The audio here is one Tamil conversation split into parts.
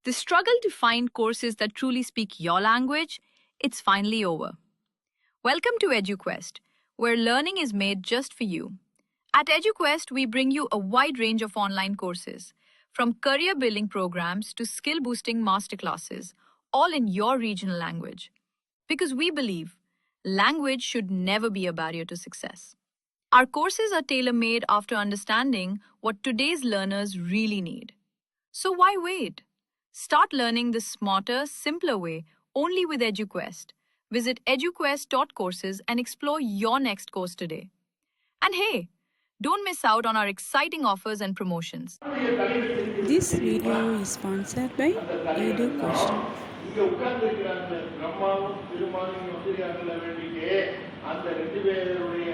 The struggle to find courses that truly speak your language, it's finally over. Welcome to EduQuest, where learning is made just for you. At EduQuest, we bring you a wide range of online courses, from career building programs to skill boosting masterclasses, all in your regional language. Because we believe language should never be a barrier to success. Our courses are tailor made after understanding what today's learners really need. So why wait? Start learning the smarter, simpler way only with EduQuest. Visit eduquest.courses and explore your next course today. And hey, don't miss out on our exciting offers and promotions. This video is sponsored by EduQuest. இங்க உட்கார்ந்துருக்கிற அந்த பிரம்மாவும் திருமாலும் வந்துருக்காங்கல்ல வேண்டிக்கு அந்த ரெண்டு பேருடைய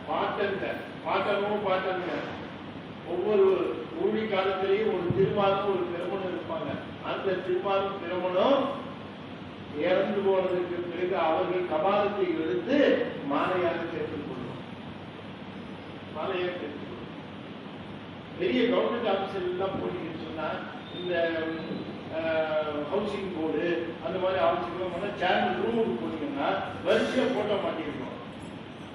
பாட்டனுங்க ஒவ்வொரு ஊழி காலத்திலேயும் ஒரு திருமாலும் ஒரு பிரமனும் இருப்பாங்க. அந்த திருமாலும் பிரமனும் இறந்து போனதுக்கு பிறகு அவர்கள் கபாலத்தை எடுத்து மாலையாக சேர்த்துக் கொள்ளும். பெரிய கவர்மெண்ட் ஆபீசர் எல்லாம் போனீங்கன்னு சொன்னா இந்த ஹவுசிங் போர்டு அந்த மாதிரி ஆஃபீஸுக்கு சேர்மன் ரூமுக்கு போனீங்கன்னா வரிசையா போட்டோ மாட்டிருக்கோம்.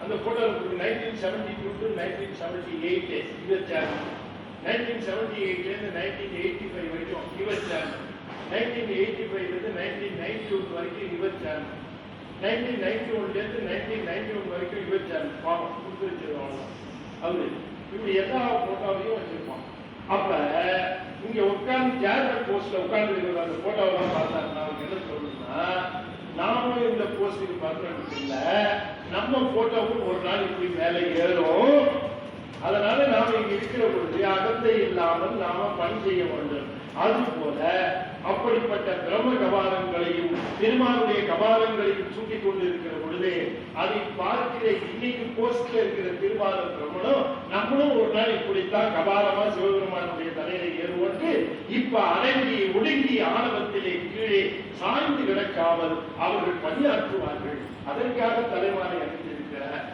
அந்த போட்டோ 1972 to 1978 யுஎஸ் சேர்மன், 1978 1985 வரைக்கும் யுஎஸ் சேர்மன், 1985 1991 வரைக்கும் யுஎஸ் சேர்மன், 1991 1991 வரைக்கும் யுஎஸ் சேர்மன். பாவம் கொடுத்து வச்சிருக்கோம். அவரு இப்படி எல்லா போட்டோவையும் வச்சிருப்போம். அப்ப இங்க உட்கார்ந்து சேர்மன் போஸ்ட்ல உட்கார்ந்து இருக்கிற அந்த போட்டோவெல்லாம் பார்த்தாருன்னா அவங்க என்ன சொல்லணும்னா, நாமும் இந்த போஸ்டுக்கு பர்மனன்ட் இல்ல, நம்ம போட்டோவும் ஒரு நாள் இப்படி மேலே ஏறும். அதனால நாம இங்க இருக்கிற பொழுது அகந்தை இல்லாமல் நாம பணி செய்ய வேண்டும். அது போல அப்படிப்பட்ட பிரம்ம கபாலங்களையும் திருமாலுடைய கபாலங்களையும் சூட்டிக் கொண்டு இருக்கிற பொழுது அதை பார்க்கிற இன்னைக்கு போஸ்ட்ல இருக்கிற திருமால பிரம்மனும் நம்மளும் ஒரு நாள் இப்படித்தான் கபாலமா சிவபெருமானுடைய தலையில ஏறுவோட்டு இப்ப அடங்கி ஒடுங்கி ஆணவத்திலே கீழே சாய்ந்து கிடக்காமல் அவர்கள் பணியாற்றுவார்கள். அதற்காக தலைமாலை அணிந்திருக்கிறார்.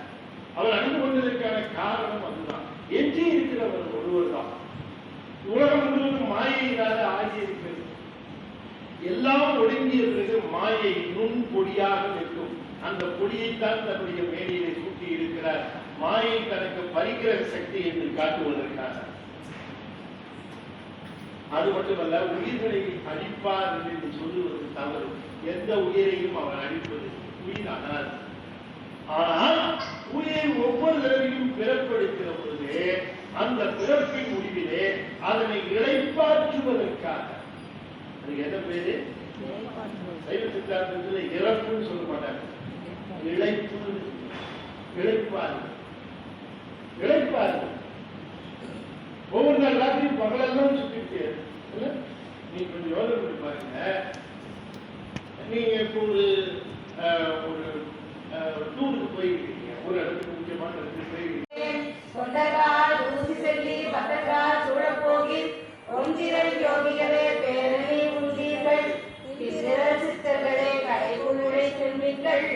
அவர் அணிந்து கொண்டதற்கான காரணம் அதுதான். எஞ்சி இருக்கிறவர் ஒருவர் தான். உலகம் முழுவதும் மாயையினால ஆகியிருக்கிறது. எல்லாம் ஒடுங்கிய பிறகு மாயை நுண் பொடியாக நிற்கும். அந்த பொடியைத்தான் தன்னுடைய மேனியிலே சூட்டி இருக்கிறார். மாயை தனக்கு பரிகிற சக்தி என்று காட்டுவதற்காக. அது மட்டுமல்ல, உயிர்களை அழிப்பார் என்று சொல்லுவது தவறு. எந்த உயிரையும் அவர் அழிப்பது உயிரானால், ஆனால் உயிர் ஒவ்வொரு தடவையும் பிறப்பெடுக்கிற பொழுது அந்த பிறப்பின் முடிவிலே அதனை இழைப்பாற்றுவதற்காக, அதுக்கு என்ன பேரு? சைவ சித்தாந்தத்தில் இறப்புன்னு சொல்ல மாட்டாங்க, இழைப்பு, இழைப்பாரு. ஒவ்வொரு நாள் ராத்திரி பகலெல்லாம் சுத்திட்டு நீ கொஞ்சம் யோசனை பண்ணி பாருங்க. நீங்க இப்போ ஒரு டூருக்கு போயிருக்கீங்க, ஒரு இடத்துக்கு முக்கியமான இடத்துக்கு போயிருக்கீங்க. யோகிகளே பேரணி உண்டீர்கள், சித்தர்களே கடைக்குள் செல்வீர்கள்.